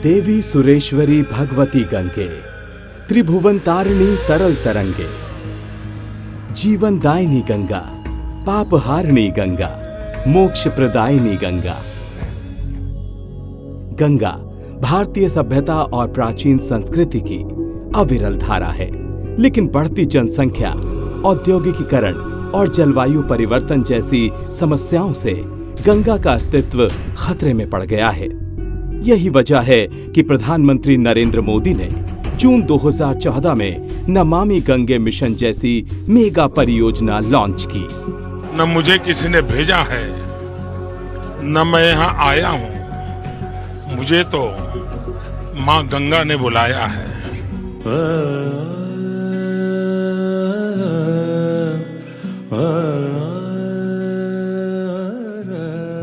देवी सुरेश्वरी भगवती गंगे, त्रिभुवन तारिणी तरल तरंगे, जीवन दायिनी गंगा, पाप हारिणी गंगा, मोक्ष प्रदायिनी गंगा। गंगा भारतीय सभ्यता और प्राचीन संस्कृति की अविरल धारा है, लेकिन बढ़ती जनसंख्या, औद्योगिकीकरण और जलवायु परिवर्तन जैसी समस्याओं से गंगा का अस्तित्व खतरे में पड़ गया है। यही वजह है कि प्रधानमंत्री नरेंद्र मोदी ने जून 2014 में नमामि गंगे मिशन जैसी मेगा परियोजना लॉन्च की। न मुझे किसी ने भेजा है, न मैं यहाँ आया हूँ, मुझे तो माँ गंगा ने बुलाया है।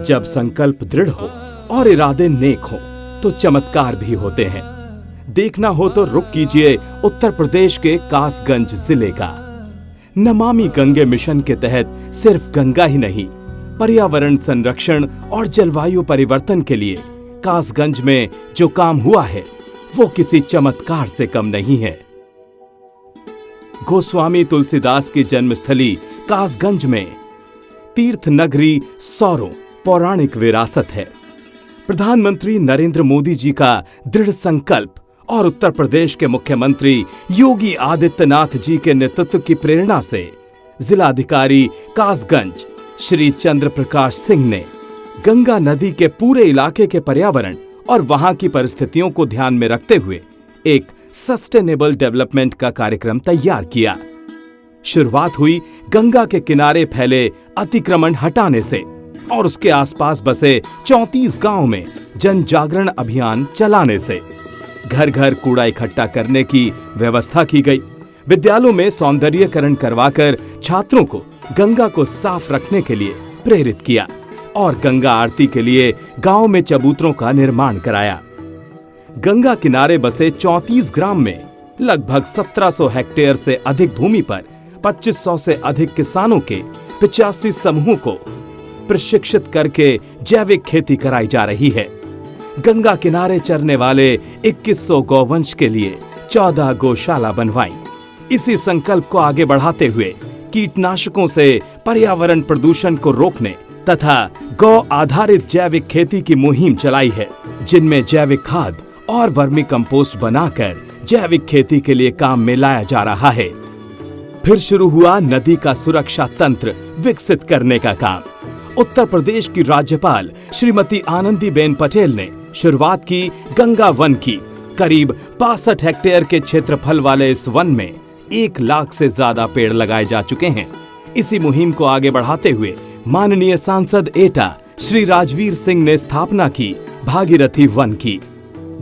जब संकल्प दृढ़ हो और इरादे नेक हो तो चमत्कार भी होते हैं। देखना हो तो रुक कीजिए उत्तर प्रदेश के कासगंज जिले का। नमामि गंगे मिशन के तहत सिर्फ गंगा ही नहीं, पर्यावरण संरक्षण और जलवायु परिवर्तन के लिए कासगंज में जो काम हुआ है वो किसी चमत्कार से कम नहीं है। गोस्वामी तुलसीदास की जन्मस्थली कासगंज में तीर्थ नगरी सौरों पौराणिक विरासत है। प्रधानमंत्री नरेंद्र मोदी जी का दृढ़ संकल्प और उत्तर प्रदेश के मुख्यमंत्री योगी आदित्यनाथ जी के नेतृत्व की प्रेरणा से जिलाधिकारी कासगंज श्री चंद्र प्रकाश सिंह ने गंगा नदी के पूरे इलाके के पर्यावरण और वहां की परिस्थितियों को ध्यान में रखते हुए एक सस्टेनेबल डेवलपमेंट का कार्यक्रम तैयार किया। शुरुआत हुई गंगा के किनारे फैले अतिक्रमण हटाने से और उसके आसपास बसे 34 गांव में जन जागरण अभियान चलाने से। घर घर कूड़ा इकट्ठा करने की व्यवस्था की गई। विद्यालयों में सौंदर्यीकरण करवाकर छात्रों को गंगा को साफ रखने के लिए प्रेरित किया और गंगा आरती के लिए गांव में चबूतरों का निर्माण कराया। गंगा किनारे बसे 34 ग्राम में लगभग 1700 हेक्टेयर से अधिक भूमि पर 2500 से अधिक किसानों के 85 समूहों को प्रशिक्षित करके जैविक खेती कराई जा रही है। गंगा किनारे चरने वाले 2100 गौवंश के लिए 14 गौशाला बनवाई। इसी संकल्प को आगे बढ़ाते हुए कीटनाशकों से पर्यावरण प्रदूषण को रोकने तथा गौ आधारित जैविक खेती की मुहिम चलाई है, जिनमें जैविक खाद और वर्मी कंपोस्ट बनाकर जैविक खेती के लिए काम में लाया जा रहा है। फिर शुरू हुआ नदी का सुरक्षा तंत्र विकसित करने का काम। उत्तर प्रदेश की राज्यपाल श्रीमती आनंदीबेन पटेल ने शुरुआत की गंगा वन की। करीब 62 हेक्टेयर के क्षेत्रफल वाले इस वन में 1 लाख से ज्यादा पेड़ लगाए जा चुके हैं। इसी मुहिम को आगे बढ़ाते हुए माननीय सांसद एटा श्री राजवीर सिंह ने स्थापना की भागीरथी वन की।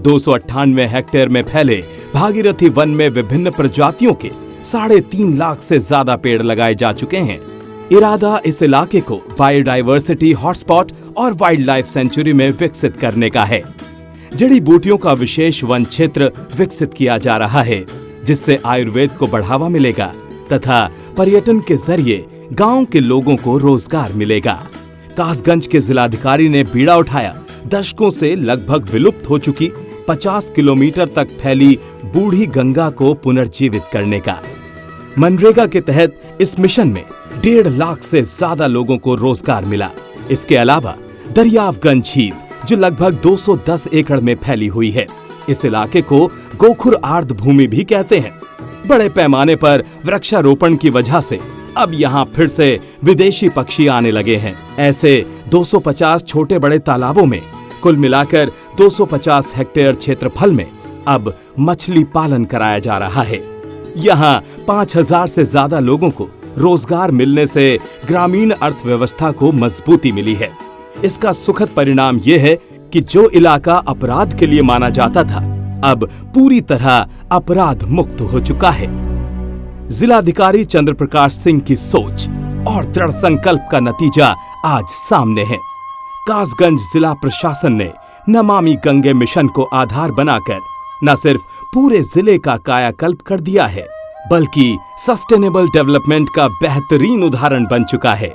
298 हेक्टेयर में फैले भागीरथी वन में विभिन्न प्रजातियों के 3.5 लाख से ज्यादा पेड़ लगाए जा चुके हैं। इरादा इस इलाके को बायोडायवर्सिटी हॉटस्पॉट और वाइल्ड लाइफ सेंचुरी में विकसित करने का है। जड़ी बूटियों का विशेष वन क्षेत्र विकसित किया जा रहा है, जिससे आयुर्वेद को बढ़ावा मिलेगा तथा पर्यटन के जरिए गांव के लोगों को रोजगार मिलेगा। कासगंज के जिलाधिकारी ने बीड़ा उठाया दशकों से लगभग विलुप्त हो चुकी 50 किलोमीटर तक फैली बूढ़ी गंगा को पुनर्जीवित करने का। मनरेगा के तहत इस मिशन में 1.5 लाख से ज्यादा लोगों को रोजगार मिला। इसके अलावा दरियावगंज झील जो लगभग 210 एकड़ में फैली हुई है, इस इलाके को गोखुर आर्द्र भूमि भी कहते हैं। बड़े पैमाने पर वृक्षारोपण की वजह से अब यहाँ फिर से विदेशी पक्षी आने लगे हैं। ऐसे 250 छोटे बड़े तालाबों में कुल मिलाकर 250 हेक्टेयर क्षेत्रफल में अब मछली पालन कराया जा रहा है। यहाँ 5000 से ज्यादा लोगों को रोजगार मिलने से ग्रामीण अर्थव्यवस्था को मजबूती मिली है। इसका सुखद परिणाम यह है कि जो इलाका अपराध के लिए माना जाता था, अब पूरी तरह अपराध मुक्त हो चुका है। जिलाधिकारी चंद्र प्रकाश सिंह की सोच और दृढ़ संकल्प का नतीजा आज सामने है। कासगंज जिला प्रशासन ने नमामि गंगे मिशन को आधार बनाकर न सिर्फ पूरे जिले का कायाकल्प कर दिया है, बल्कि सस्टेनेबल डेवलपमेंट का बेहतरीन उदाहरण बन चुका है।